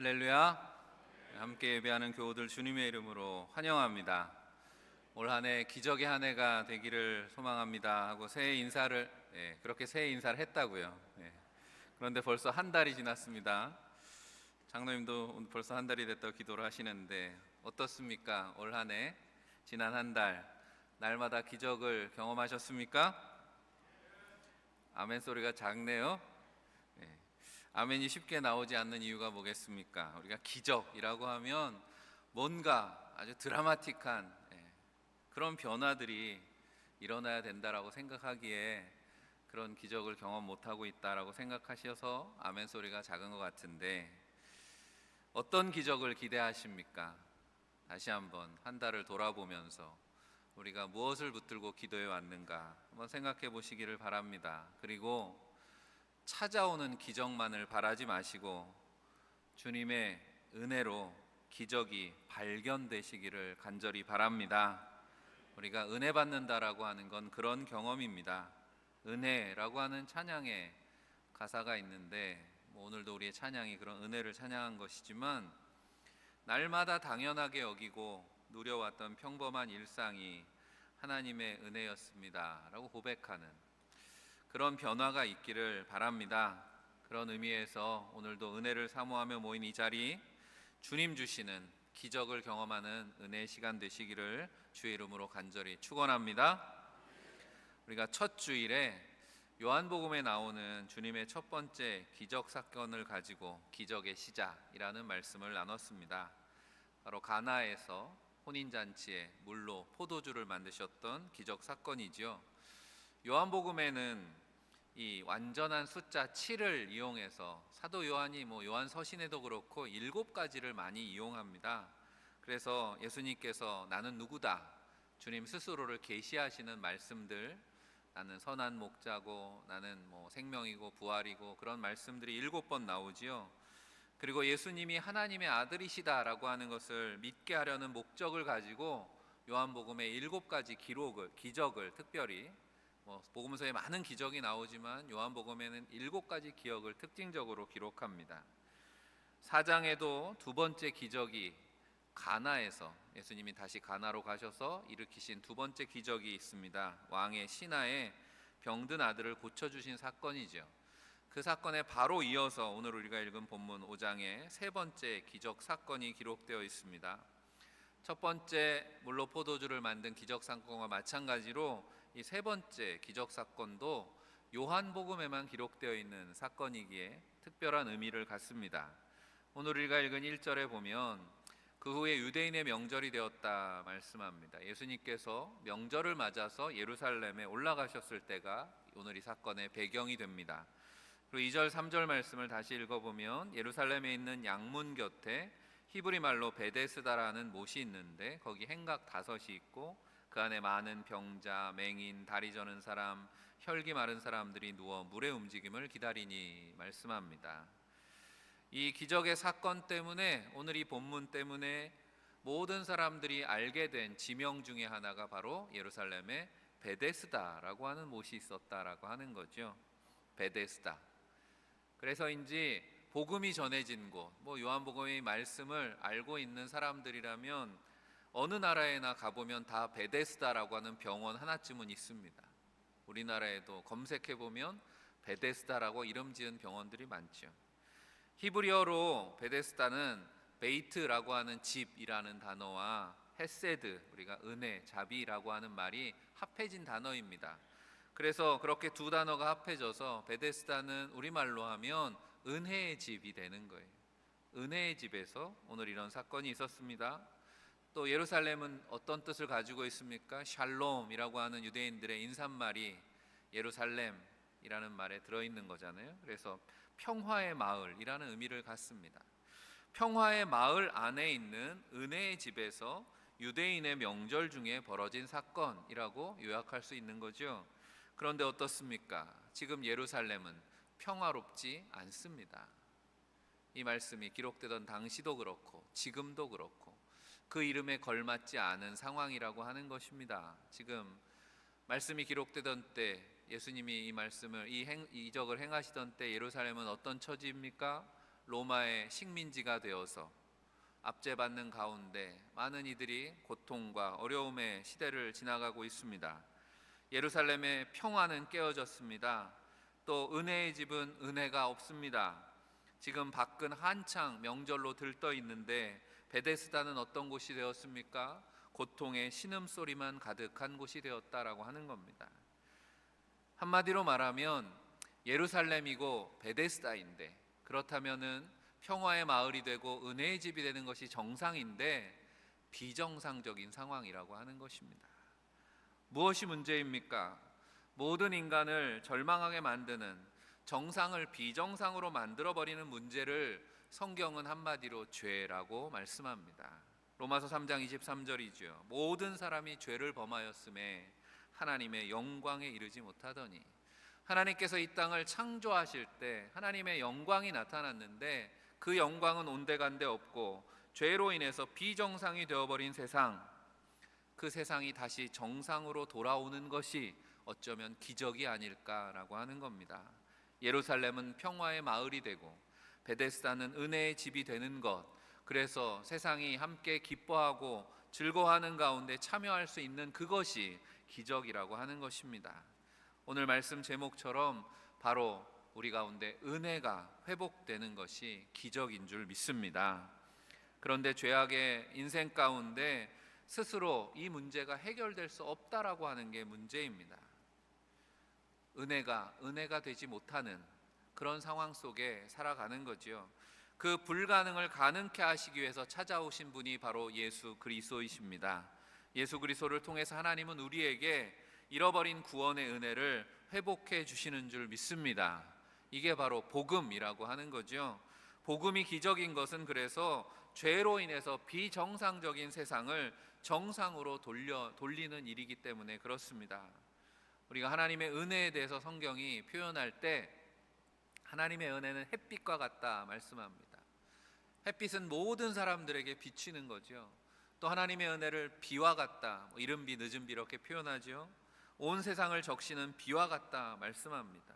할렐루야. 함께 예배하는 교우들 주님의 이름으로 환영합니다. 올 한 해 기적의 한 해가 되기를 소망합니다 하고 새해 인사를 그렇게 새해 인사를 했다고요. 그런데 벌써 한 달이 지났습니다. 장로님도 벌써 한 달이 됐다고 기도를 하시는데 어떻습니까? 올 한 해 지난 한 달 날마다 기적을 경험하셨습니까? 아멘 소리가 작네요. 아멘이 쉽게 나오지 않는 이유가 뭐겠습니까? 우리가 기적이라고 하면 뭔가 아주 드라마틱한 그런 변화들이 일어나야 된다라고 생각하기에 그런 기적을 경험 못하고 있다라고 생각하셔서 아멘 소리가 작은 것 같은데, 어떤 기적을 기대하십니까? 다시 한번 한 달을 돌아보면서 우리가 무엇을 붙들고 기도해 왔는가 한번 생각해 보시기를 바랍니다. 그리고 찾아오는 기적만을 바라지 마시고 주님의 은혜로 기적이 발견되시기를 간절히 바랍니다. 우리가 은혜 받는다라고 하는 건 그런 경험입니다. 은혜라고 하는 찬양의 가사가 있는데, 오늘도 우리의 찬양이 그런 은혜를 찬양한 것이지만, 날마다 당연하게 여기고 누려왔던 평범한 일상이 하나님의 은혜였습니다 라고 고백하는 그런 변화가 있기를 바랍니다. 그런 의미에서 오늘도 은혜를 사모하며 모인 이 자리, 주님 주시는 기적을 경험하는 은혜의 시간 되시기를 주의 이름으로 간절히 축원합니다. 우리가 첫 주일에 요한복음에 나오는 주님의 첫 번째 기적 사건을 가지고 기적의 시작이라는 말씀을 나눴습니다. 바로 가나에서 혼인잔치에 물로 포도주를 만드셨던 기적 사건이지요. 요한복음에는 이 완전한 숫자 7을 이용해서 사도 요한이 요한 서신에도 그렇고 7가지를 많이 이용합니다. 그래서 예수님께서 나는 누구다, 주님 스스로를 계시하시는 말씀들, 나는 선한 목자고 나는 생명이고 부활이고, 그런 말씀들이 7번 나오지요. 그리고 예수님이 하나님의 아들이시다라고 하는 것을 믿게 하려는 목적을 가지고 요한복음에 7가지 기적을 특별히, 복음서에 많은 기적이 나오지만 요한복음에는 7가지 기적을 특징적으로 기록합니다. 4장에도 두 번째 기적이 가나에서 예수님이 다시 가나로 가셔서 일으키신 두 번째 기적이 있습니다. 왕의 신하의 병든 아들을 고쳐주신 사건이죠. 그 사건에 바로 이어서 오늘 우리가 읽은 본문 5장에 세 번째 기적 사건이 기록되어 있습니다. 첫 번째 물로 포도주를 만든 기적 사건과 마찬가지로 이 세 번째 기적 사건도 요한복음에만 기록되어 있는 사건이기에 특별한 의미를 갖습니다. 오늘 우리가 읽은 1절에 보면 그 후에 유대인의 명절이 되었다 말씀합니다. 예수님께서 명절을 맞아서 예루살렘에 올라가셨을 때가 오늘 이 사건의 배경이 됩니다. 그리고 2절 3절 말씀을 다시 읽어보면 예루살렘에 있는 양문 곁에 히브리 말로 베데스다라는 못이 있는데 거기 행각 5이 있고 그 안에 많은 병자, 맹인, 다리 저는 사람, 혈기 마른 사람들이 누워 물의 움직임을 기다리니 말씀합니다. 이 기적의 사건 때문에, 오늘 이 본문 때문에 모든 사람들이 알게 된 지명 중에 하나가 바로 예루살렘에 베데스다라고 하는 못이 있었다라고 하는 거죠. 베데스다. 그래서인지 복음이 전해진 곳, 요한복음의 말씀을 알고 있는 사람들이라면 어느 나라에나 가보면 다 베데스다라고 하는 병원 하나쯤은 있습니다. 우리나라에도 검색해보면 베데스다라고 이름 지은 병원들이 많죠. 히브리어로 베데스다는 베이트라고 하는 집이라는 단어와 헤세드, 우리가 은혜, 자비라고 하는 말이 합해진 단어입니다. 그래서 그렇게 두 단어가 합해져서 베데스다는 우리말로 하면 은혜의 집이 되는 거예요. 은혜의 집에서 오늘 이런 사건이 있었습니다. 또 예루살렘은 어떤 뜻을 가지고 있습니까? 샬롬이라고 하는 유대인들의 인사말이 예루살렘이라는 말에 들어있는 거잖아요. 그래서 평화의 마을이라는 의미를 갖습니다. 평화의 마을 안에 있는 은혜의 집에서 유대인의 명절 중에 벌어진 사건이라고 요약할 수 있는 거죠. 그런데 어떻습니까? 지금 예루살렘은 평화롭지 않습니다. 이 말씀이 기록되던 당시도 그렇고 지금도 그렇고 그 이름에 걸맞지 않은 상황이라고 하는 것입니다. 지금 말씀이 기록되던 때, 예수님이 이 말씀을 이적을 행하시던 때 예루살렘은 어떤 처지입니까? 로마의 식민지가 되어서 압제받는 가운데 많은 이들이 고통과 어려움의 시대를 지나가고 있습니다. 예루살렘의 평화는 깨어졌습니다. 또 은혜의 집은 은혜가 없습니다. 지금 밖은 한창 명절로 들떠 있는데 베데스다는 어떤 곳이 되었습니까? 고통의 신음소리만 가득한 곳이 되었다라고 하는 겁니다. 한마디로 말하면 예루살렘이고 베데스다인데, 그렇다면은 평화의 마을이 되고 은혜의 집이 되는 것이 정상인데 비정상적인 상황이라고 하는 것입니다. 무엇이 문제입니까? 모든 인간을 절망하게 만드는, 정상을 비정상으로 만들어버리는 문제를 성경은 한마디로 죄라고 말씀합니다. 로마서 3장 23절이죠. 모든 사람이 죄를 범하였음에 하나님의 영광에 이르지 못하더니. 하나님께서 이 땅을 창조하실 때 하나님의 영광이 나타났는데 그 영광은 온데간데 없고 죄로 인해서 비정상이 되어버린 세상, 그 세상이 다시 정상으로 돌아오는 것이 어쩌면 기적이 아닐까라고 하는 겁니다. 예루살렘은 평화의 마을이 되고 베데스다는 은혜의 집이 되는 것, 그래서 세상이 함께 기뻐하고 즐거워하는 가운데 참여할 수 있는 그것이 기적이라고 하는 것입니다. 오늘 말씀 제목처럼 바로 우리 가운데 은혜가 회복되는 것이 기적인 줄 믿습니다. 그런데 죄악의 인생 가운데 스스로 이 문제가 해결될 수 없다라고 하는 게 문제입니다. 은혜가 되지 못하는 그런 상황 속에 살아가는 거지요. 그 불가능을 가능케 하시기 위해서 찾아오신 분이 바로 예수 그리스도이십니다. 예수 그리스도를 통해서 하나님은 우리에게 잃어버린 구원의 은혜를 회복해 주시는 줄 믿습니다. 이게 바로 복음이라고 하는 거죠. 복음이 기적인 것은 그래서 죄로 인해서 비정상적인 세상을 정상으로 돌리는 일이기 때문에 그렇습니다. 우리가 하나님의 은혜에 대해서 성경이 표현할 때 하나님의 은혜는 햇빛과 같다 말씀합니다. 햇빛은 모든 사람들에게 비치는 거죠. 또 하나님의 은혜를 비와 같다, 이른 비 늦은 비 이렇게 표현하죠. 온 세상을 적시는 비와 같다 말씀합니다.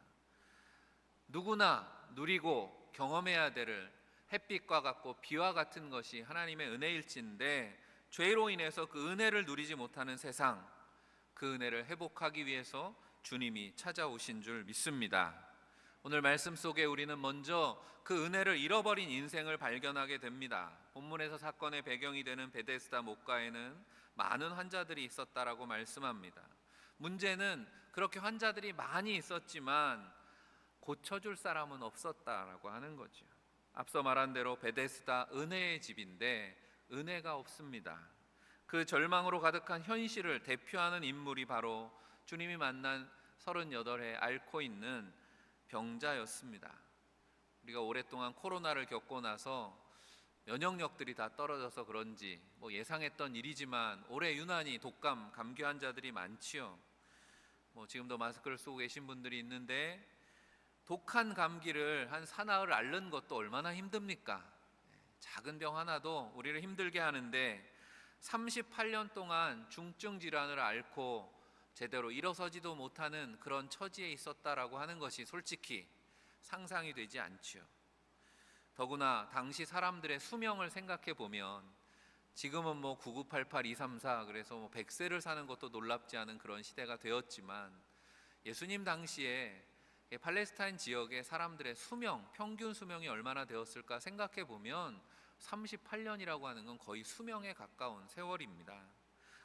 누구나 누리고 경험해야 될 햇빛과 같고 비와 같은 것이 하나님의 은혜일진데, 죄로 인해서 그 은혜를 누리지 못하는 세상, 그 은혜를 회복하기 위해서 주님이 찾아오신 줄 믿습니다. 오늘 말씀 속에 우리는 먼저 그 은혜를 잃어버린 인생을 발견하게 됩니다. 본문에서 사건의 배경이 되는 베데스다 목가에는 많은 환자들이 있었다라고 말씀합니다. 문제는 그렇게 환자들이 많이 있었지만 고쳐줄 사람은 없었다라고 하는 거죠. 앞서 말한 대로 베데스다 은혜의 집인데 은혜가 없습니다. 그 절망으로 가득한 현실을 대표하는 인물이 바로 주님이 만난 38에 앓고 있는 병자였습니다. 우리가 오랫동안 코로나를 겪고 나서 면역력들이 다 떨어져서 그런지 예상했던 일이지만 올해 유난히 독감, 감기 환자들이 많지요. 지금도 마스크를 쓰고 계신 분들이 있는데 독한 감기를 한 사나흘 앓는 것도 얼마나 힘듭니까? 작은 병 하나도 우리를 힘들게 하는데 38년 동안 중증 질환을 앓고 제대로 일어서지도 못하는 그런 처지에 있었다라고 하는 것이 솔직히 상상이 되지 않지요. 더구나 당시 사람들의 수명을 생각해 보면 지금은 9988, 234 그래서 100세를 사는 것도 놀랍지 않은 그런 시대가 되었지만 예수님 당시에 팔레스타인 지역의 사람들의 수명, 평균 수명이 얼마나 되었을까 생각해 보면 38년이라고 하는 건 거의 수명에 가까운 세월입니다.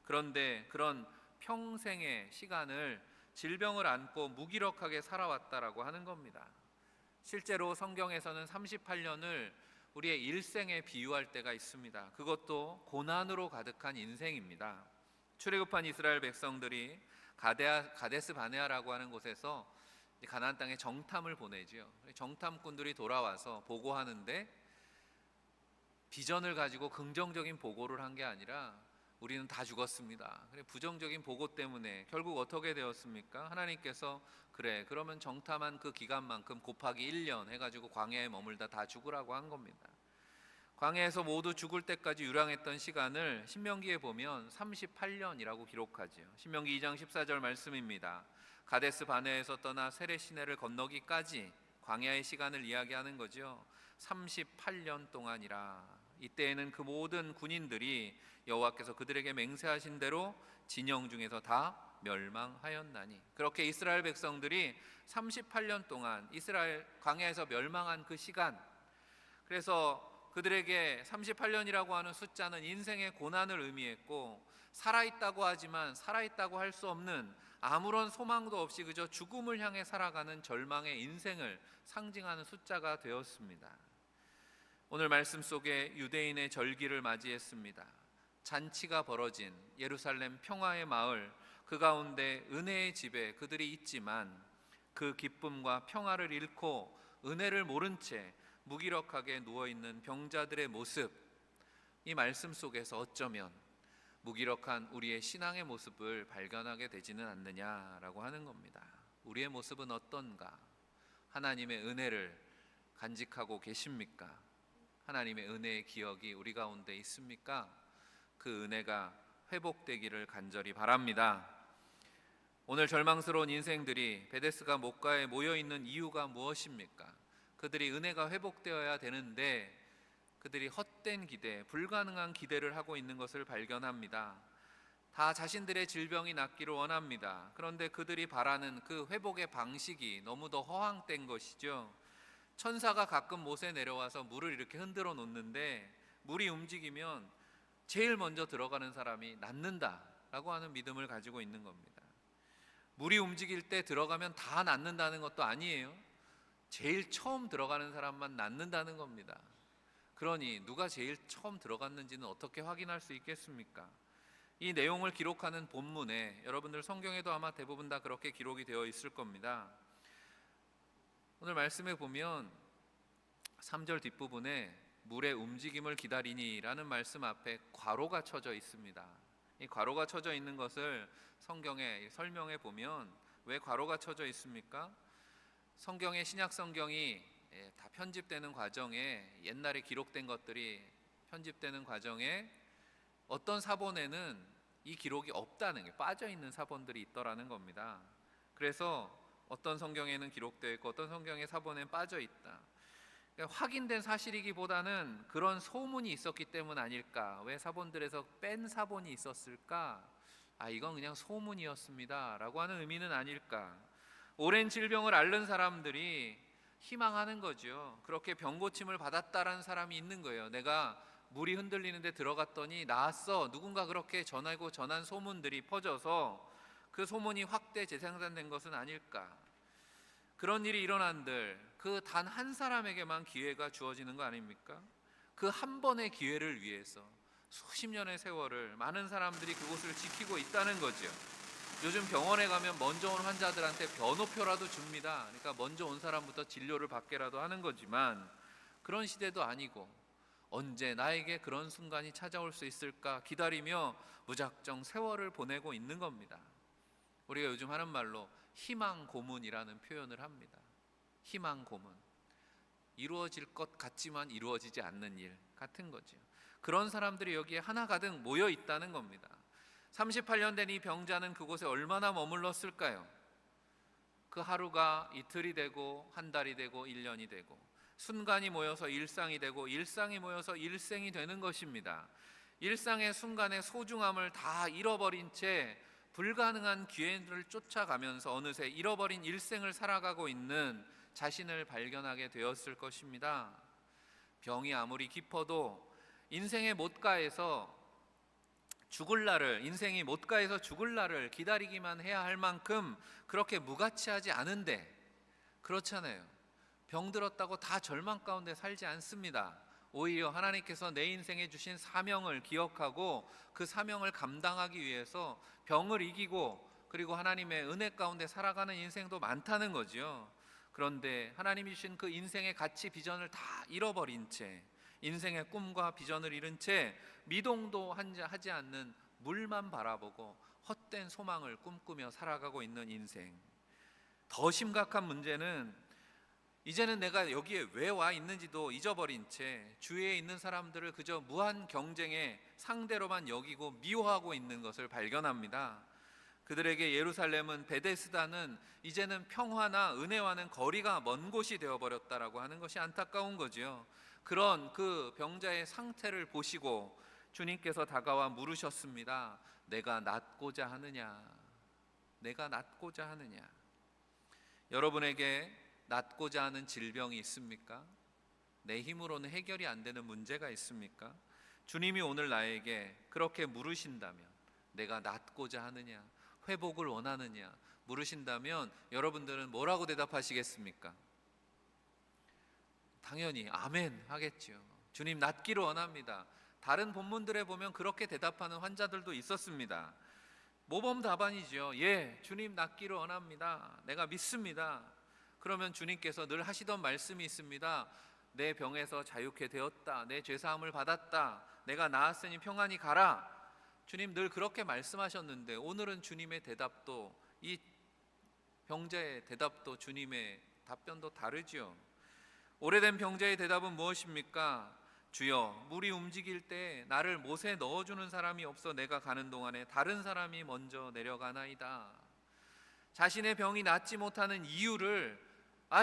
그런데 그런 평생의 시간을 질병을 안고 무기력하게 살아왔다라고 하는 겁니다. 실제로 성경에서는 38년을 우리의 일생에 비유할 때가 있습니다. 그것도 고난으로 가득한 인생입니다. 출애굽한 이스라엘 백성들이 가데스 바네아라고 하는 곳에서 가나안 땅에 정탐을 보내지요. 정탐꾼들이 돌아와서 보고하는데 비전을 가지고 긍정적인 보고를 한 게 아니라 우리는 다 죽었습니다. 부정적인 보고 때문에 결국 어떻게 되었습니까? 하나님께서 그러면 정탐한 그 기간만큼 곱하기 1년 해가지고 광야에 머물다 다 죽으라고 한 겁니다. 광야에서 모두 죽을 때까지 유랑했던 시간을 신명기에 보면 38년이라고 기록하지요. 신명기 2장 14절 말씀입니다. 가데스 바네아에서 떠나 세렛 시내를 건너기까지 광야의 시간을 이야기하는 거죠. 38년 동안이라. 이때에는 그 모든 군인들이 여호와께서 그들에게 맹세하신 대로 진영 중에서 다 멸망하였나니. 그렇게 이스라엘 백성들이 38년 동안 이스라엘 광야에서 멸망한 그 시간, 그래서 그들에게 38년이라고 하는 숫자는 인생의 고난을 의미했고, 살아있다고 하지만 살아있다고 할 수 없는 아무런 소망도 없이 그저 죽음을 향해 살아가는 절망의 인생을 상징하는 숫자가 되었습니다. 오늘 말씀 속에 유대인의 절기를 맞이했습니다. 잔치가 벌어진 예루살렘 평화의 마을, 그 가운데 은혜의 집에 그들이 있지만 그 기쁨과 평화를 잃고 은혜를 모른 채 무기력하게 누워있는 병자들의 모습, 이 말씀 속에서 어쩌면 무기력한 우리의 신앙의 모습을 발견하게 되지는 않느냐라고 하는 겁니다. 우리의 모습은 어떤가? 하나님의 은혜를 간직하고 계십니까? 하나님의 은혜의 기억이 우리 가운데 있습니까? 그 은혜가 회복되기를 간절히 바랍니다. 오늘 절망스러운 인생들이 베데스다 목가에 모여있는 이유가 무엇입니까? 그들이 은혜가 회복되어야 되는데 그들이 헛된 기대, 불가능한 기대를 하고 있는 것을 발견합니다. 다 자신들의 질병이 낫기를 원합니다. 그런데 그들이 바라는 그 회복의 방식이 너무도 허황된 것이죠. 천사가 가끔 못에 내려와서 물을 이렇게 흔들어 놓는데 물이 움직이면 제일 먼저 들어가는 사람이 낫는다라고 하는 믿음을 가지고 있는 겁니다. 물이 움직일 때 들어가면 다 낫는다는 것도 아니에요. 제일 처음 들어가는 사람만 낫는다는 겁니다. 그러니 누가 제일 처음 들어갔는지는 어떻게 확인할 수 있겠습니까? 이 내용을 기록하는 본문에, 여러분들 성경에도 아마 대부분 다 그렇게 기록이 되어 있을 겁니다. 오늘 말씀에 보면 3절 뒷부분에 물의 움직임을 기다리니 라는 말씀 앞에 괄호가 쳐져 있습니다. 이 괄호가 쳐져 있는 것을 성경에 설명해 보면 왜 괄호가 쳐져 있습니까? 성경의 신약 성경이 다 편집되는 과정에, 옛날에 기록된 것들이 편집되는 과정에 어떤 사본에는 이 기록이 없다는 게, 빠져 있는 사본들이 있더라는 겁니다. 그래서 어떤 성경에는 기록되어 있고 어떤 성경의 사본에는 빠져 있다. 그러니까 확인된 사실이기보다는 그런 소문이 있었기 때문 아닐까. 왜 사본들에서 뺀 사본이 있었을까? 이건 그냥 소문이었습니다 라고 하는 의미는 아닐까. 오랜 질병을 앓는 사람들이 희망하는 거죠. 그렇게 병고침을 받았다라는 사람이 있는 거예요. 내가 물이 흔들리는데 들어갔더니 나았어. 누군가 그렇게 전하고 전한 소문들이 퍼져서 그 소문이 확대 재생산된 것은 아닐까. 그런 일이 일어난들 그 단 한 사람에게만 기회가 주어지는 거 아닙니까? 그 한 번의 기회를 위해서 수십 년의 세월을 많은 사람들이 그곳을 지키고 있다는 거죠. 요즘 병원에 가면 먼저 온 환자들한테 변호표라도 줍니다. 그러니까 먼저 온 사람부터 진료를 받게라도 하는 거지만, 그런 시대도 아니고 언제 나에게 그런 순간이 찾아올 수 있을까 기다리며 무작정 세월을 보내고 있는 겁니다. 우리가 요즘 하는 말로 희망 고문이라는 표현을 합니다. 희망 고문, 이루어질 것 같지만 이루어지지 않는 일 같은 거죠. 그런 사람들이 여기에 하나가득 모여 있다는 겁니다. 38년 된 이 병자는 그곳에 얼마나 머물렀을까요? 그 하루가 이틀이 되고 한 달이 되고 1년이 되고, 순간이 모여서 일상이 되고 일상이 모여서 일생이 되는 것입니다. 일상의 순간의 소중함을 다 잃어버린 채 불가능한 기회를 쫓아가면서 어느새 잃어버린 일생을 살아가고 있는 자신을 발견하게 되었을 것입니다. 병이 아무리 깊어도 인생의 못가에서 죽을 날을, 인생이 못가에서 죽을 날을 기다리기만 해야 할 만큼 그렇게 무가치하지 않은데, 그렇잖아요. 병들었다고 다 절망 가운데 살지 않습니다. 오히려 하나님께서 내 인생에 주신 사명을 기억하고 그 사명을 감당하기 위해서 병을 이기고, 그리고 하나님의 은혜 가운데 살아가는 인생도 많다는 거죠. 그런데 하나님이 주신 그 인생의 가치, 비전을 다 잃어버린 채, 인생의 꿈과 비전을 잃은 채 미동도 하지 않는 물만 바라보고 헛된 소망을 꿈꾸며 살아가고 있는 인생. 더 심각한 문제는 이제는 내가 여기에 왜 와 있는지도 잊어버린 채 주위에 있는 사람들을 그저 무한 경쟁의 상대로만 여기고 미워하고 있는 것을 발견합니다. 그들에게 예루살렘은, 베데스다는 이제는 평화나 은혜와는 거리가 먼 곳이 되어버렸다라고 하는 것이 안타까운 거지요. 그런 그 병자의 상태를 보시고 주님께서 다가와 물으셨습니다. 내가 낫고자 하느냐? 내가 낫고자 하느냐? 여러분에게 낫고자 하는 질병이 있습니까? 내 힘으로는 해결이 안 되는 문제가 있습니까? 주님이 오늘 나에게 그렇게 물으신다면, 내가 낫고자 하느냐, 회복을 원하느냐 물으신다면 여러분들은 뭐라고 대답하시겠습니까? 당연히 아멘 하겠죠. 주님 낫기를 원합니다. 다른 본문들에 보면 그렇게 대답하는 환자들도 있었습니다. 모범 답안이죠. 예, 주님 낫기를 원합니다. 내가 믿습니다. 그러면 주님께서 늘 하시던 말씀이 있습니다. 내 병에서 자유케 되었다. 내 죄사함을 받았다. 내가 나았으니 평안히 가라. 주님 늘 그렇게 말씀하셨는데 오늘은 주님의 대답도, 이 병자의 대답도, 주님의 답변도 다르죠. 오래된 병자의 대답은 무엇입니까? 주여, 물이 움직일 때 나를 못에 넣어주는 사람이 없어 내가 가는 동안에 다른 사람이 먼저 내려가나이다. 자신의 병이 낫지 못하는 이유를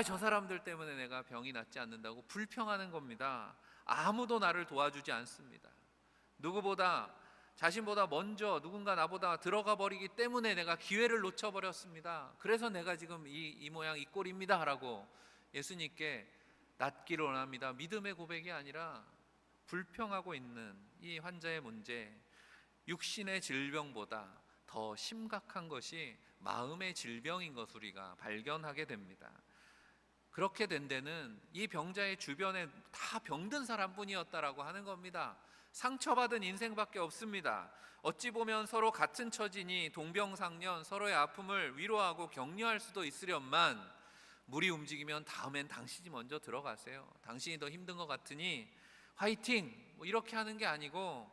저 사람들 때문에 내가 병이 낫지 않는다고 불평하는 겁니다. 아무도 나를 도와주지 않습니다. 누구보다, 자신보다 먼저 누군가 나보다 들어가 버리기 때문에 내가 기회를 놓쳐버렸습니다. 그래서 내가 지금 이 모양 이 꼴입니다 라고 예수님께 낫기를 원합니다. 믿음의 고백이 아니라 불평하고 있는 이 환자의 문제, 육신의 질병보다 더 심각한 것이 마음의 질병인 것을 우리가 발견하게 됩니다. 그렇게 된 데는 이 병자의 주변에 다 병든 사람뿐이었다라고 하는 겁니다. 상처받은 인생밖에 없습니다. 어찌 보면 서로 같은 처지니 동병상련, 서로의 아픔을 위로하고 격려할 수도 있으련만, 물이 움직이면 다음엔 당신이 먼저 들어가세요. 당신이 더 힘든 것 같으니 화이팅! 이렇게 하는 게 아니고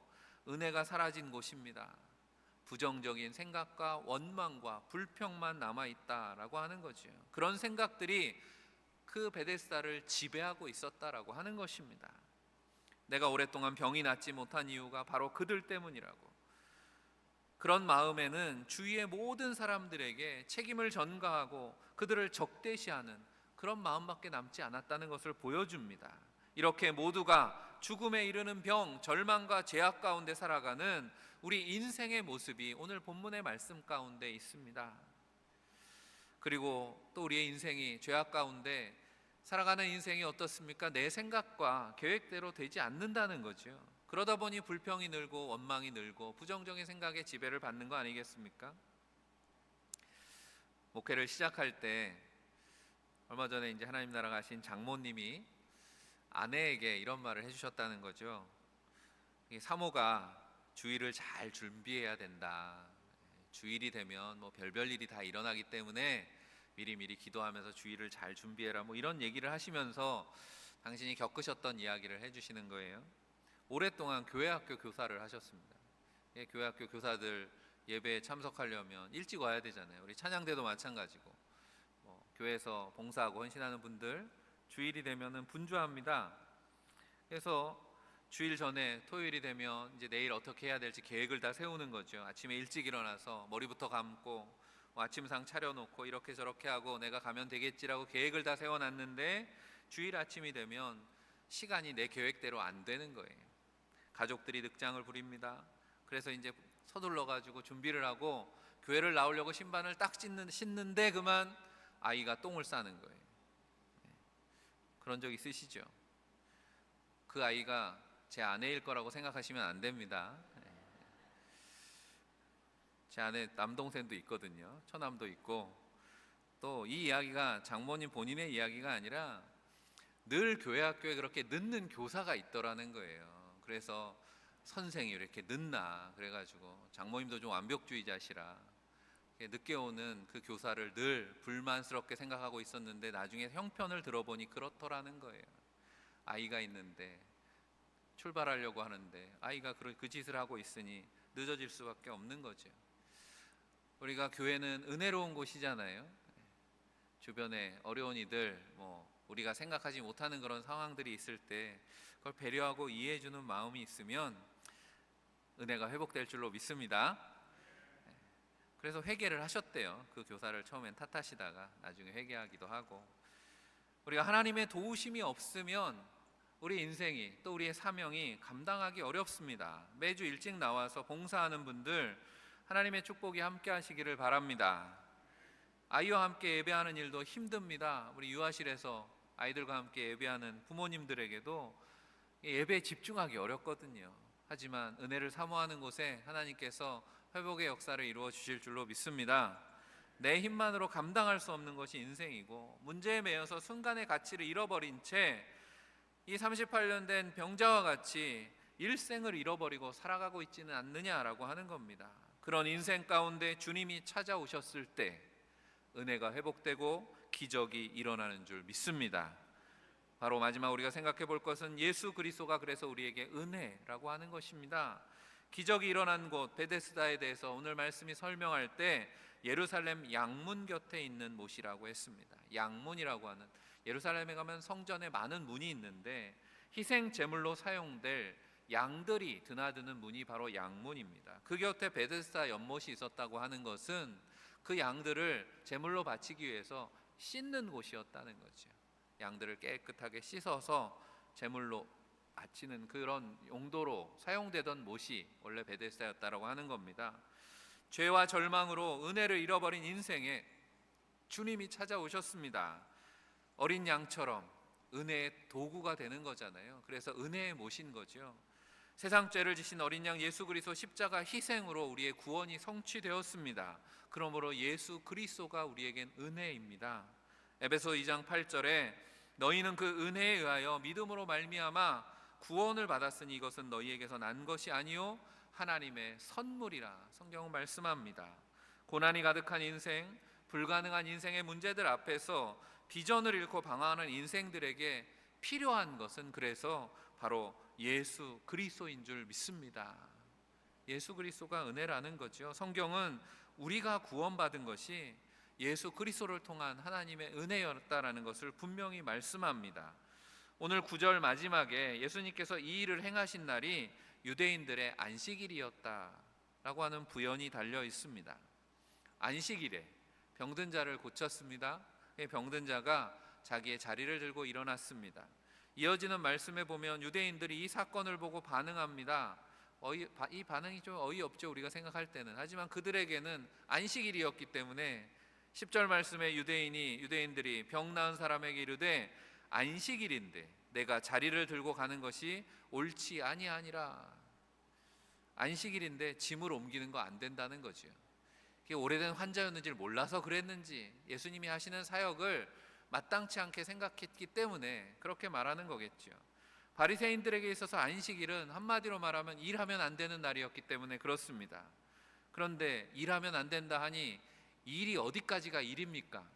은혜가 사라진 곳입니다. 부정적인 생각과 원망과 불평만 남아있다라고 하는 거죠. 그런 생각들이 그 베데스다를 지배하고 있었다라고 하는 것입니다. 내가 오랫동안 병이 낫지 못한 이유가 바로 그들 때문이라고. 그런 마음에는 주위의 모든 사람들에게 책임을 전가하고 그들을 적대시하는 그런 마음밖에 남지 않았다는 것을 보여줍니다. 이렇게 모두가 죽음에 이르는 병, 절망과 죄악 가운데 살아가는 우리 인생의 모습이 오늘 본문의 말씀 가운데 있습니다. 그리고 또 우리의 인생이 죄악 가운데 살아가는 인생이 어떻습니까? 내 생각과 계획대로 되지 않는다는 거죠. 그러다 보니 불평이 늘고 원망이 늘고 부정적인 생각에 지배를 받는 거 아니겠습니까? 목회를 시작할 때 얼마 전에 이제 하나님 나라 가신 장모님이 아내에게 이런 말을 해주셨다는 거죠. 사모가 주일을 잘 준비해야 된다. 주일이 되면 뭐 별별 일이 다 일어나기 때문에 미리미리 기도하면서 주일을 잘 준비해라, 뭐 이런 얘기를 하시면서 당신이 겪으셨던 이야기를 해주시는 거예요. 오랫동안 교회학교 교사를 하셨습니다. 교회학교 교사들 예배에 참석하려면 일찍 와야 되잖아요. 우리 찬양대도 마찬가지고, 교회에서 봉사하고 헌신하는 분들 주일이 되면은 분주합니다. 그래서 주일 전에 토요일이 되면 이제 내일 어떻게 해야 될지 계획을 다 세우는 거죠. 아침에 일찍 일어나서 머리부터 감고 아침상 차려놓고 이렇게 저렇게 하고 내가 가면 되겠지라고 계획을 다 세워놨는데 주일 아침이 되면 시간이 내 계획대로 안 되는 거예요. 가족들이 늑장을 부립니다. 그래서 이제 서둘러 가지고 준비를 하고 교회를 나오려고 신발을 딱 신는데 그만 아이가 똥을 싸는 거예요. 그런 적 있으시죠? 그 아이가 제 아내일 거라고 생각하시면 안 됩니다. 제 아내 남동생도 있거든요. 처남도 있고. 또 이 이야기가 장모님 본인의 이야기가 아니라 늘 교회 학교에 그렇게 늦는 교사가 있더라는 거예요. 그래서 선생이 이렇게 늦나 그래가지고 장모님도 좀 완벽주의자시라 늦게 오는 그 교사를 늘 불만스럽게 생각하고 있었는데 나중에 형편을 들어보니 그렇더라는 거예요. 아이가 있는데 출발하려고 하는데 아이가 그 짓을 하고 있으니 늦어질 수밖에 없는 거죠. 우리가 교회는 은혜로운 곳이잖아요. 주변에 어려운 이들, 우리가 생각하지 못하는 그런 상황들이 있을 때 그걸 배려하고 이해해주는 마음이 있으면 은혜가 회복될 줄로 믿습니다. 그래서 회개를 하셨대요. 그 교사를 처음엔 탓하시다가 나중에 회개하기도 하고. 우리가 하나님의 도우심이 없으면 우리 인생이 또 우리의 사명이 감당하기 어렵습니다. 매주 일찍 나와서 봉사하는 분들 하나님의 축복이 함께 하시기를 바랍니다. 아이와 함께 예배하는 일도 힘듭니다. 우리 유아실에서 아이들과 함께 예배하는 부모님들에게도 예배에 집중하기 어렵거든요. 하지만 은혜를 사모하는 곳에 하나님께서 회복의 역사를 이루어 주실 줄로 믿습니다. 내 힘만으로 감당할 수 없는 것이 인생이고, 문제에 매여서 순간의 가치를 잃어버린 채 이 38년 된 병자와 같이 일생을 잃어버리고 살아가고 있지는 않느냐라고 하는 겁니다. 그런 인생 가운데 주님이 찾아오셨을 때 은혜가 회복되고 기적이 일어나는 줄 믿습니다. 바로 마지막 우리가 생각해 볼 것은 예수 그리스도가 그래서 우리에게 은혜라고 하는 것입니다. 기적이 일어난 곳 베데스다에 대해서 오늘 말씀이 설명할 때 예루살렘 양문 곁에 있는 못이라고 했습니다. 양문이라고 하는, 예루살렘에 가면 성전에 많은 문이 있는데 희생 제물로 사용될 양들이 드나드는 문이 바로 양문입니다. 그 곁에 베데스다 연못이 있었다고 하는 것은 그 양들을 제물로 바치기 위해서 씻는 곳이었다는 거죠. 양들을 깨끗하게 씻어서 제물로 바치는 그런 용도로 사용되던 못이 원래 베데스다였다라고 하는 겁니다. 죄와 절망으로 은혜를 잃어버린 인생에 주님이 찾아오셨습니다. 어린 양처럼 은혜의 도구가 되는 거잖아요. 그래서 은혜의 못인 거죠. 세상 죄를 지신 어린 양 예수 그리스도 십자가 희생으로 우리의 구원이 성취되었습니다. 그러므로 예수 그리스도가 우리에겐 은혜입니다. 에베소 2장 8절에 너희는 그 은혜에 의하여 믿음으로 말미암아 구원을 받았으니 이것은 너희에게서 난 것이 아니요 하나님의 선물이라 성경은 말씀합니다. 고난이 가득한 인생, 불가능한 인생의 문제들 앞에서 비전을 잃고 방황하는 인생들에게 필요한 것은 그래서 바로 예수 그리스도인 줄 믿습니다. 예수 그리스도가 은혜라는 거죠. 성경은 우리가 구원받은 것이 예수 그리스도를 통한 하나님의 은혜였다라는 것을 분명히 말씀합니다. 오늘 9절 마지막에 예수님께서 이 일을 행하신 날이 유대인들의 안식일이었다라고 하는 부연이 달려 있습니다. 안식일에 병든 자를 고쳤습니다. 병든 자가 자기의 자리를 들고 일어났습니다. 이어지는 말씀에 보면 유대인들이 이 사건을 보고 반응합니다. 이 반응이 좀 어이없죠, 우리가 생각할 때는. 하지만 그들에게는 안식일이었기 때문에 10절 말씀에 유대인들이 병 나은 사람에게 이르되 안식일인데 내가 자리를 들고 가는 것이 옳지 아니하니라. 안식일인데 짐을 옮기는 거 안 된다는 거죠. 그게 오래된 환자였는지를 몰라서 그랬는지 예수님이 하시는 사역을 마땅치 않게 생각했기 때문에 그렇게 말하는 거겠죠. 바리새인들에게 있어서 안식일은 한마디로 말하면 일하면 안 되는 날이었기 때문에 그렇습니다. 그런데 일하면 안 된다 하니 일이 어디까지가 일입니까?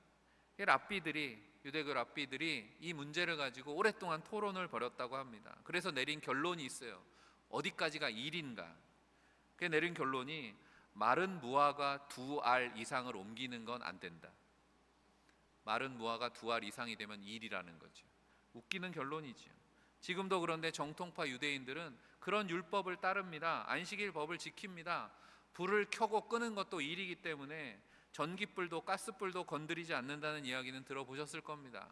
유대교 랍비들이 이 문제를 가지고 오랫동안 토론을 벌였다고 합니다. 그래서 내린 결론이 있어요. 어디까지가 일인가? 그 내린 결론이 마른 무화과 2알 이상을 옮기는 건 안 된다. 마른 무화과 2알 이상이 되면 일이라는 거죠. 웃기는 결론이죠. 지금도 그런데 정통파 유대인들은 그런 율법을 따릅니다. 안식일 법을 지킵니다. 불을 켜고 끄는 것도 일이기 때문에 전기불도 가스불도 건드리지 않는다는 이야기는 들어보셨을 겁니다.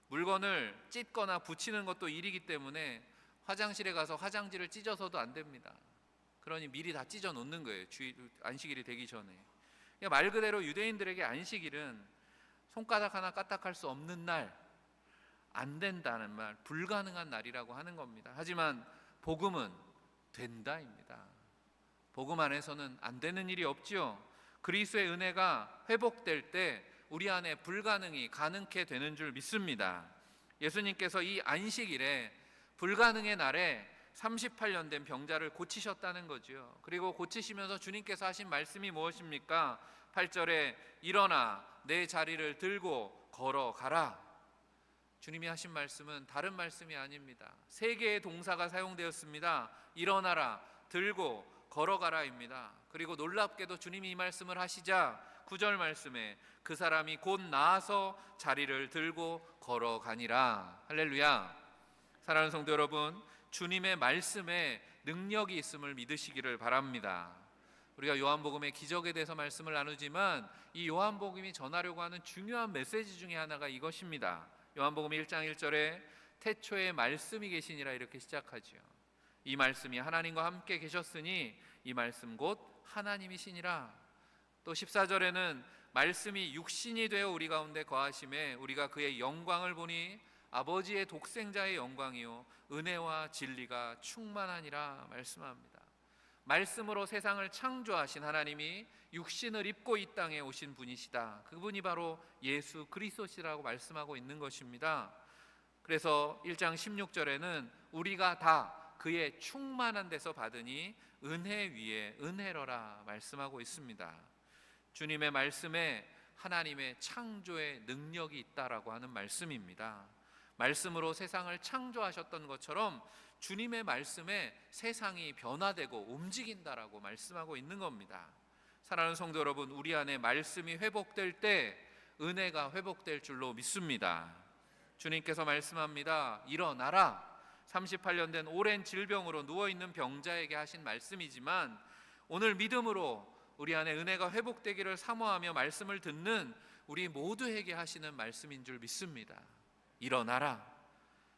물건을 찢거나 붙이는 것도 일이기 때문에 화장실에 가서 화장지를 찢어서도 안 됩니다. 그러니 미리 다 찢어 놓는 거예요. 안식일이 되기 전에. 말 그대로 유대인들에게 안식일은 손가락 하나 까딱할 수 없는 날, 안 된다는 말, 불가능한 날이라고 하는 겁니다. 하지만 복음은 된다입니다. 복음 안에서는 안 되는 일이 없지요. 그리스도의 은혜가 회복될 때 우리 안에 불가능이 가능케 되는 줄 믿습니다. 예수님께서 이 안식일에 불가능의 날에 38년 된 병자를 고치셨다는 거죠. 그리고 고치시면서 주님께서 하신 말씀이 무엇입니까? 8절에 일어나 내 자리를 들고 걸어가라. 주님이 하신 말씀은 다른 말씀이 아닙니다. 세 개의 동사가 사용되었습니다. 일어나라, 들고, 걸어가라입니다. 그리고 놀랍게도 주님이 이 말씀을 하시자 9절 말씀에 그 사람이 곧 나아서 자리를 들고 걸어가니라. 할렐루야. 사랑하는 성도 여러분, 주님의 말씀에 능력이 있음을 믿으시기를 바랍니다. 우리가 요한복음의 기적에 대해서 말씀을 나누지만 이 요한복음이 전하려고 하는 중요한 메시지 중에 하나가 이것입니다. 요한복음 1장 1절에 태초에 말씀이 계시니라 이렇게 시작하지요. 이 말씀이 하나님과 함께 계셨으니 이 말씀 곧 하나님이시니라. 또 14절에는 말씀이 육신이 되어 우리 가운데 거하심에 우리가 그의 영광을 보니 아버지의 독생자의 영광이요 은혜와 진리가 충만하니라 말씀합니다. 말씀으로 세상을 창조하신 하나님이 육신을 입고 이 땅에 오신 분이시다. 그분이 바로 예수 그리스도시라고 말씀하고 있는 것입니다. 그래서 1장 16절에는 우리가 다 그의 충만한 데서 받으니 은혜 위에 은혜로라 말씀하고 있습니다. 주님의 말씀에 하나님의 창조의 능력이 있다라고 하는 말씀입니다. 말씀으로 세상을 창조하셨던 것처럼 주님의 말씀에 세상이 변화되고 움직인다라고 말씀하고 있는 겁니다. 사랑하는 성도 여러분, 우리 안에 말씀이 회복될 때 은혜가 회복될 줄로 믿습니다. 주님께서 말씀합니다. 일어나라. 38년 된 오랜 질병으로 누워있는 병자에게 하신 말씀이지만 오늘 믿음으로 우리 안에 은혜가 회복되기를 사모하며 말씀을 듣는 우리 모두에게 하시는 말씀인 줄 믿습니다. 일어나라.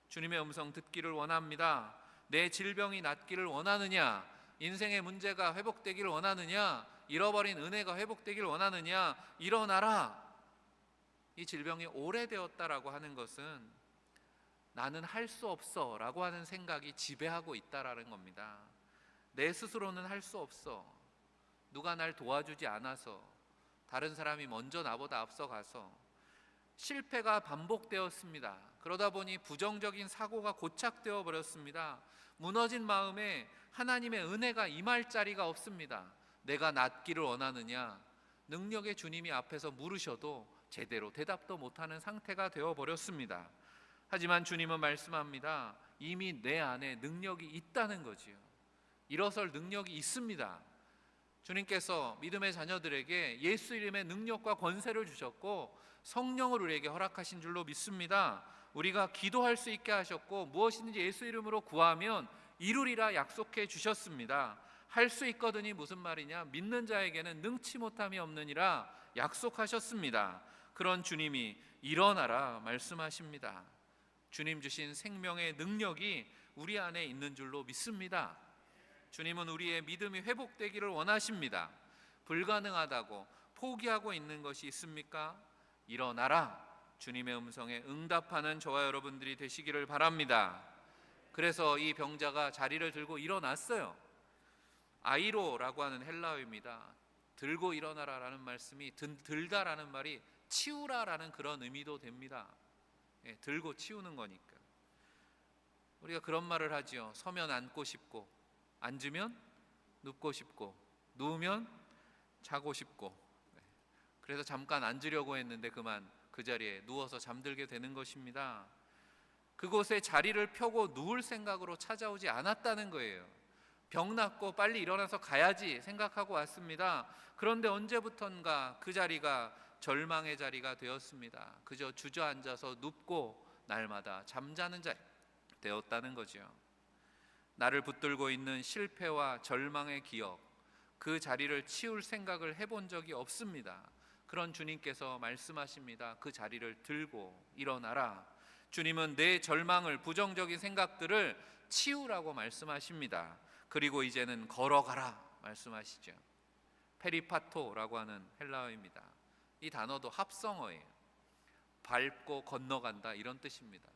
주님의 음성 듣기를 원합니다. 내 질병이 낫기를 원하느냐? 인생의 문제가 회복되기를 원하느냐? 잃어버린 은혜가 회복되기를 원하느냐? 일어나라. 이 질병이 오래되었다라고 하는 것은 나는 할 수 없어 라고 하는 생각이 지배하고 있다라는 겁니다. 내 스스로는 할 수 없어. 누가 날 도와주지 않아서, 다른 사람이 먼저 나보다 앞서가서. 실패가 반복되었습니다. 그러다 보니 부정적인 사고가 고착되어 버렸습니다. 무너진 마음에 하나님의 은혜가 임할 자리가 없습니다. 내가 낫기를 원하느냐? 능력의 주님이 앞에서 물으셔도 제대로 대답도 못하는 상태가 되어 버렸습니다. 하지만 주님은 말씀합니다. 이미 내 안에 능력이 있다는 거지요. 일어설 능력이 있습니다. 주님께서 믿음의 자녀들에게 예수 이름의 능력과 권세를 주셨고 성령을 우리에게 허락하신 줄로 믿습니다. 우리가 기도할 수 있게 하셨고 무엇이든지 예수 이름으로 구하면 이루리라 약속해 주셨습니다. 할 수 있거든이 무슨 말이냐? 믿는 자에게는 능치 못함이 없느니라 약속하셨습니다. 그런 주님이 일어나라 말씀하십니다. 주님 주신 생명의 능력이 우리 안에 있는 줄로 믿습니다. 주님은 우리의 믿음이 회복되기를 원하십니다. 불가능하다고 포기하고 있는 것이 있습니까? 일어나라. 주님의 음성에 응답하는 저와 여러분들이 되시기를 바랍니다. 그래서 이 병자가 자리를 들고 일어났어요. 아이로라고 하는 헬라어입니다. 들고 일어나라라는 말씀이 들다라는 말이 치우라라는 그런 의미도 됩니다. 들고 치우는 거니까. 우리가 그런 말을 하지요. 서면 앉고 싶고, 앉으면 눕고 싶고, 누우면 자고 싶고. 그래서 잠깐 앉으려고 했는데 그만 그 자리에 누워서 잠들게 되는 것입니다. 그곳에 자리를 펴고 누울 생각으로 찾아오지 않았다는 거예요. 병 낫고 빨리 일어나서 가야지 생각하고 왔습니다. 그런데 언제부턴가 그 자리가 절망의 자리가 되었습니다. 그저 주저앉아서 눕고 날마다 잠자는 자리 되었다는 거죠. 나를 붙들고 있는 실패와 절망의 기억, 그 자리를 치울 생각을 해본 적이 없습니다. 그런 주님께서 말씀하십니다. 그 자리를 들고 일어나라. 주님은 내 절망을, 부정적인 생각들을 치우라고 말씀하십니다. 그리고 이제는 걸어가라 말씀하시죠. 페리파토라고 하는 헬라어입니다. 이 단어도 합성어예요. 밟고 건너간다 이런 뜻입니다.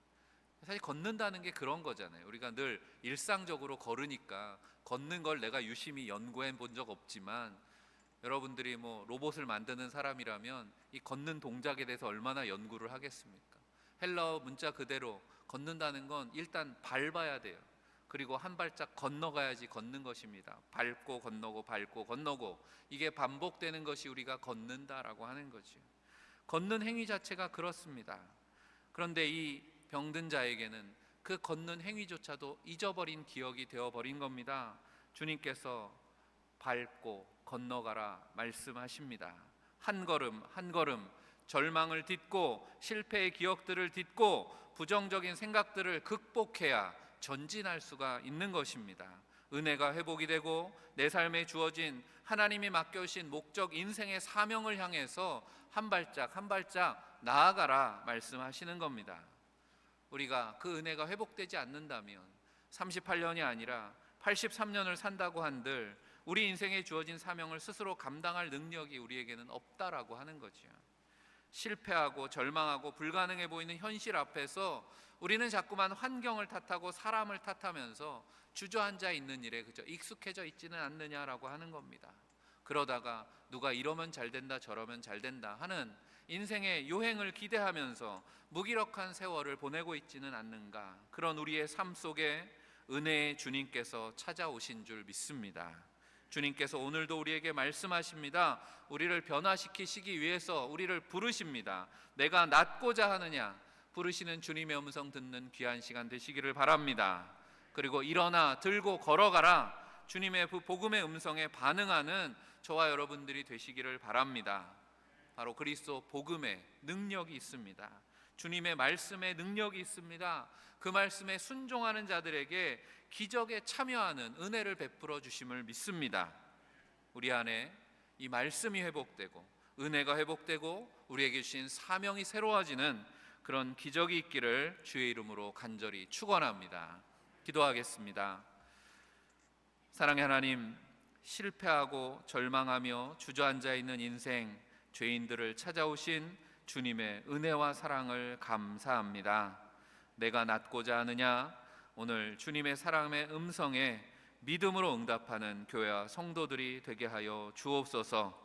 사실 걷는다는 게 그런 거잖아요. 우리가 늘 일상적으로 걸으니까 걷는 걸 내가 유심히 연구해 본 적 없지만 여러분들이 뭐 로봇을 만드는 사람이라면 이 걷는 동작에 대해서 얼마나 연구를 하겠습니까? 헬라어 문자 그대로 걷는다는 건 일단 밟아야 돼요. 그리고 한 발짝 건너가야지 걷는 것입니다. 밟고 건너고 밟고 건너고, 이게 반복되는 것이 우리가 걷는다라고 하는 거죠. 걷는 행위 자체가 그렇습니다. 그런데 이 병든 자에게는 그 걷는 행위조차도 잊어버린 기억이 되어버린 겁니다. 주님께서 밟고 건너가라 말씀하십니다. 한 걸음 한 걸음 절망을 딛고 실패의 기억들을 딛고 부정적인 생각들을 극복해야 전진할 수가 있는 것입니다. 은혜가 회복이 되고 내 삶에 주어진 하나님이 맡겨주신 목적, 인생의 사명을 향해서 한 발짝 한 발짝 나아가라 말씀하시는 겁니다. 우리가 그 은혜가 회복되지 않는다면 38년이 아니라 83년을 산다고 한들 우리 인생에 주어진 사명을 스스로 감당할 능력이 우리에게는 없다라고 하는 거죠. 실패하고 절망하고 불가능해 보이는 현실 앞에서 우리는 자꾸만 환경을 탓하고 사람을 탓하면서 주저앉아 있는 일에 그저 익숙해져 있지는 않느냐라고 하는 겁니다. 그러다가 누가 이러면 잘 된다 저러면 잘 된다 하는 인생의 요행을 기대하면서 무기력한 세월을 보내고 있지는 않는가. 그런 우리의 삶 속에 은혜의 주님께서 찾아오신 줄 믿습니다. 주님께서 오늘도 우리에게 말씀하십니다. 우리를 변화시키시기 위해서 우리를 부르십니다. 내가 낫고자 하느냐, 부르시는 주님의 음성 듣는 귀한 시간 되시기를 바랍니다. 그리고 일어나 들고 걸어가라, 주님의 복음의 음성에 반응하는 저와 여러분들이 되시기를 바랍니다. 바로 그리스도 복음의 능력이 있습니다. 주님의 말씀에 능력이 있습니다. 그 말씀에 순종하는 자들에게 기적에 참여하는 은혜를 베풀어 주심을 믿습니다. 우리 안에 이 말씀이 회복되고 은혜가 회복되고 우리에게 주신 사명이 새로워지는 그런 기적이 있기를 주의 이름으로 간절히 축원합니다. 기도하겠습니다. 사랑의 하나님, 실패하고 절망하며 주저앉아 있는 인생 죄인들을 찾아오신 주님의 은혜와 사랑을 감사합니다. 내가 낫고자 하느냐, 오늘 주님의 사랑의 음성에 믿음으로 응답하는 교회와 성도들이 되게 하여 주옵소서.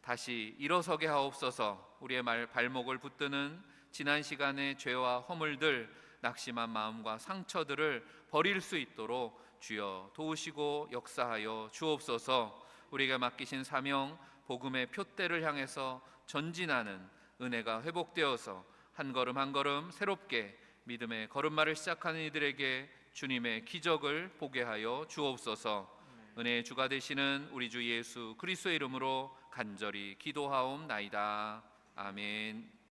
다시 일어서게 하옵소서. 우리의 발목을 붙드는 지난 시간의 죄와 허물들, 낙심한 마음과 상처들을 버릴 수 있도록 주여 도우시고 역사하여 주옵소서. 우리가 맡기신 사명, 복음의 표대를 향해서 전진하는 은혜가 회복되어서 한 걸음 한 걸음 새롭게 믿음의 걸음마를 시작하는 이들에게 주님의 기적을 보게 하여 주옵소서. 은혜의 주가 되시는 우리 주 예수 그리스도의 이름으로 간절히 기도하옵나이다. 아멘.